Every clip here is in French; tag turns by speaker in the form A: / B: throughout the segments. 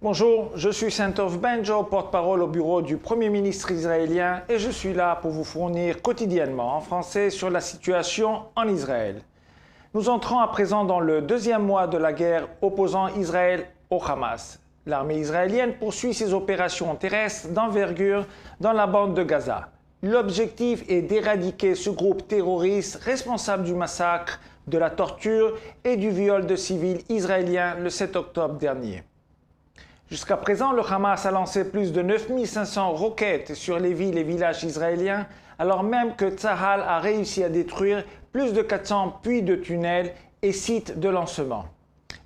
A: Bonjour, je suis Saint-Ov Benjo, porte-parole au bureau du Premier ministre israélien et je suis là pour vous fournir quotidiennement en français sur la situation en Israël. Nous entrons à présent dans le deuxième mois de la guerre opposant Israël au Hamas. L'armée israélienne poursuit ses opérations terrestres d'envergure dans la bande de Gaza. L'objectif est d'éradiquer ce groupe terroriste responsable du massacre, de la torture et du viol de civils israéliens le 7 octobre dernier. Jusqu'à présent, le Hamas a lancé plus de 9500 roquettes sur les villes et villages israéliens, alors même que Tsahal a réussi à détruire plus de 400 puits de tunnels et sites de lancement.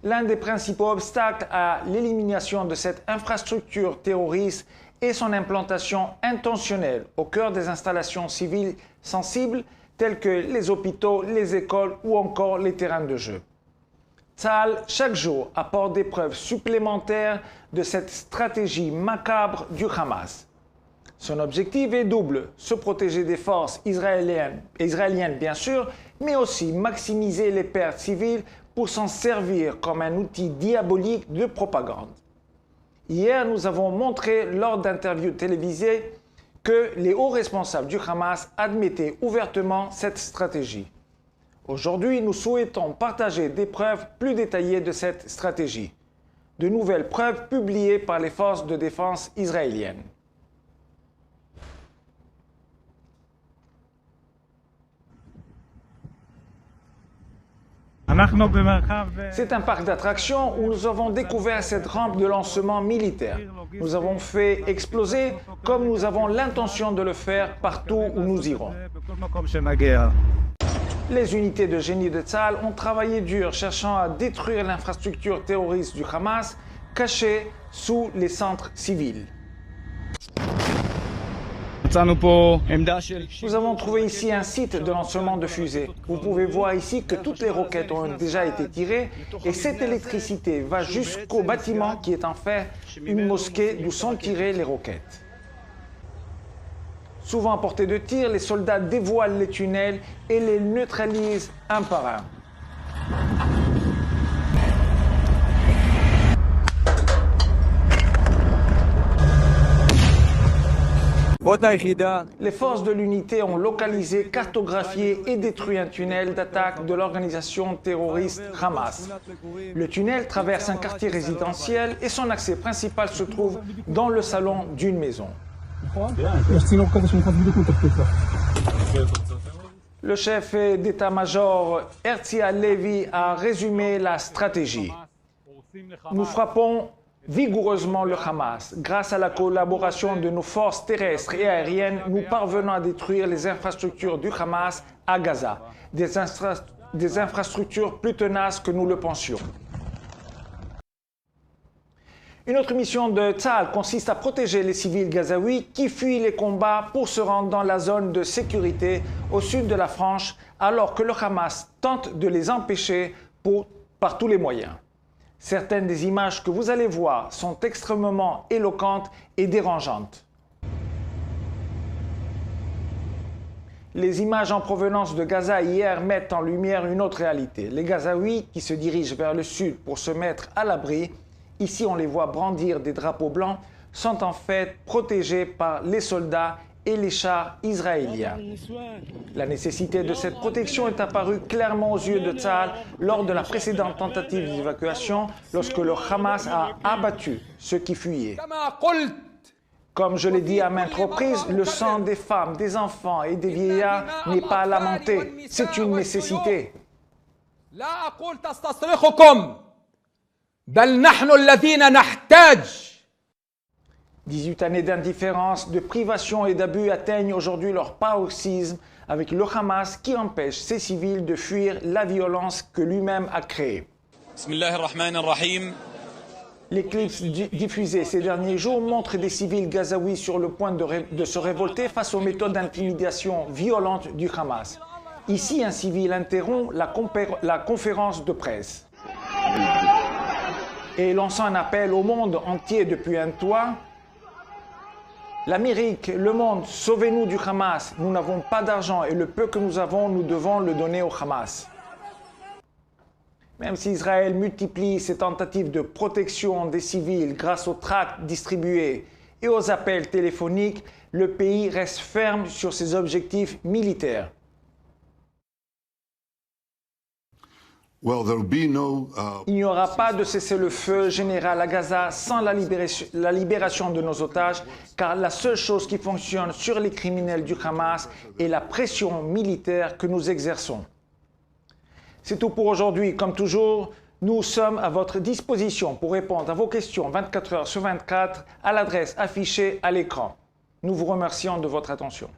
A: L'un des principaux obstacles à l'élimination de cette infrastructure terroriste est son implantation intentionnelle au cœur des installations civiles sensibles telles que les hôpitaux, les écoles ou encore les terrains de jeu. Tsahal, chaque jour, apporte des preuves supplémentaires de cette stratégie macabre du Hamas. Son objectif est double, se protéger des forces israéliennes bien sûr, mais aussi maximiser les pertes civiles pour s'en servir comme un outil diabolique de propagande. Hier, nous avons montré lors d'interviews télévisées que les hauts responsables du Hamas admettaient ouvertement cette stratégie. Aujourd'hui, nous souhaitons partager des preuves plus détaillées de cette stratégie. De nouvelles preuves publiées par les forces de défense israéliennes. C'est un parc d'attractions où nous avons découvert cette rampe de lancement militaire. Nous avons fait exploser comme nous avons l'intention de le faire partout où nous irons. Les unités de génie de Tsahal ont travaillé dur cherchant à détruire l'infrastructure terroriste du Hamas cachée sous les centres civils. Nous avons trouvé ici un site de lancement de fusées. Vous pouvez voir ici que toutes les roquettes ont déjà été tirées et cette électricité va jusqu'au bâtiment qui est en fait une mosquée d'où sont tirées les roquettes. Souvent à portée de tir, les soldats dévoilent les tunnels et les neutralisent un par un. Les forces de l'unité ont localisé, cartographié et détruit un tunnel d'attaque de l'organisation terroriste Hamas. Le tunnel traverse un quartier résidentiel et son accès principal se trouve dans le salon d'une maison. Le chef d'état-major Herzi Halevi a résumé la stratégie. Nous frappons vigoureusement le Hamas. Grâce à la collaboration de nos forces terrestres et aériennes, nous parvenons à détruire les infrastructures du Hamas à Gaza, des infrastructures plus tenaces que nous le pensions. Une autre mission de Tsahal consiste à protéger les civils gazaouis qui fuient les combats pour se rendre dans la zone de sécurité au sud de la Franche, alors que le Hamas tente de les empêcher par tous les moyens. Certaines des images que vous allez voir sont extrêmement éloquentes et dérangeantes. Les images en provenance de Gaza hier mettent en lumière une autre réalité. Les Gazaouis qui se dirigent vers le sud pour se mettre à l'abri, ici on les voit brandir des drapeaux blancs, sont en fait protégés par les soldats et les chars israéliens. La nécessité de cette protection est apparue clairement aux yeux de Tsahal lors de la précédente tentative d'évacuation lorsque le Hamas a abattu ceux qui fuyaient. Comme je l'ai dit à maintes reprises, le sang des femmes, des enfants et des vieillards n'est pas à lamenter, c'est une nécessité. 18 années d'indifférence, de privation et d'abus atteignent aujourd'hui leur paroxysme avec le Hamas qui empêche ses civils de fuir la violence que lui-même a créée. Les clips diffusés ces derniers jours montrent des civils gazaouis sur le point de se révolter face aux méthodes d'intimidation violentes du Hamas. Ici, un civil interrompt la conférence de presse et lançant un appel au monde entier depuis un toit. L'Amérique, le monde, sauvez-nous du Hamas. Nous n'avons pas d'argent et le peu que nous avons, nous devons le donner au Hamas. Même si Israël multiplie ses tentatives de protection des civils grâce aux tracts distribués et aux appels téléphoniques, le pays reste ferme sur ses objectifs militaires. Il n'y aura pas de cessez-le-feu général à Gaza sans la libération de nos otages, car la seule chose qui fonctionne sur les criminels du Hamas est la pression militaire que nous exerçons. C'est tout pour aujourd'hui. Comme toujours, nous sommes à votre disposition pour répondre à vos questions 24 heures sur 24 à l'adresse affichée à l'écran. Nous vous remercions de votre attention.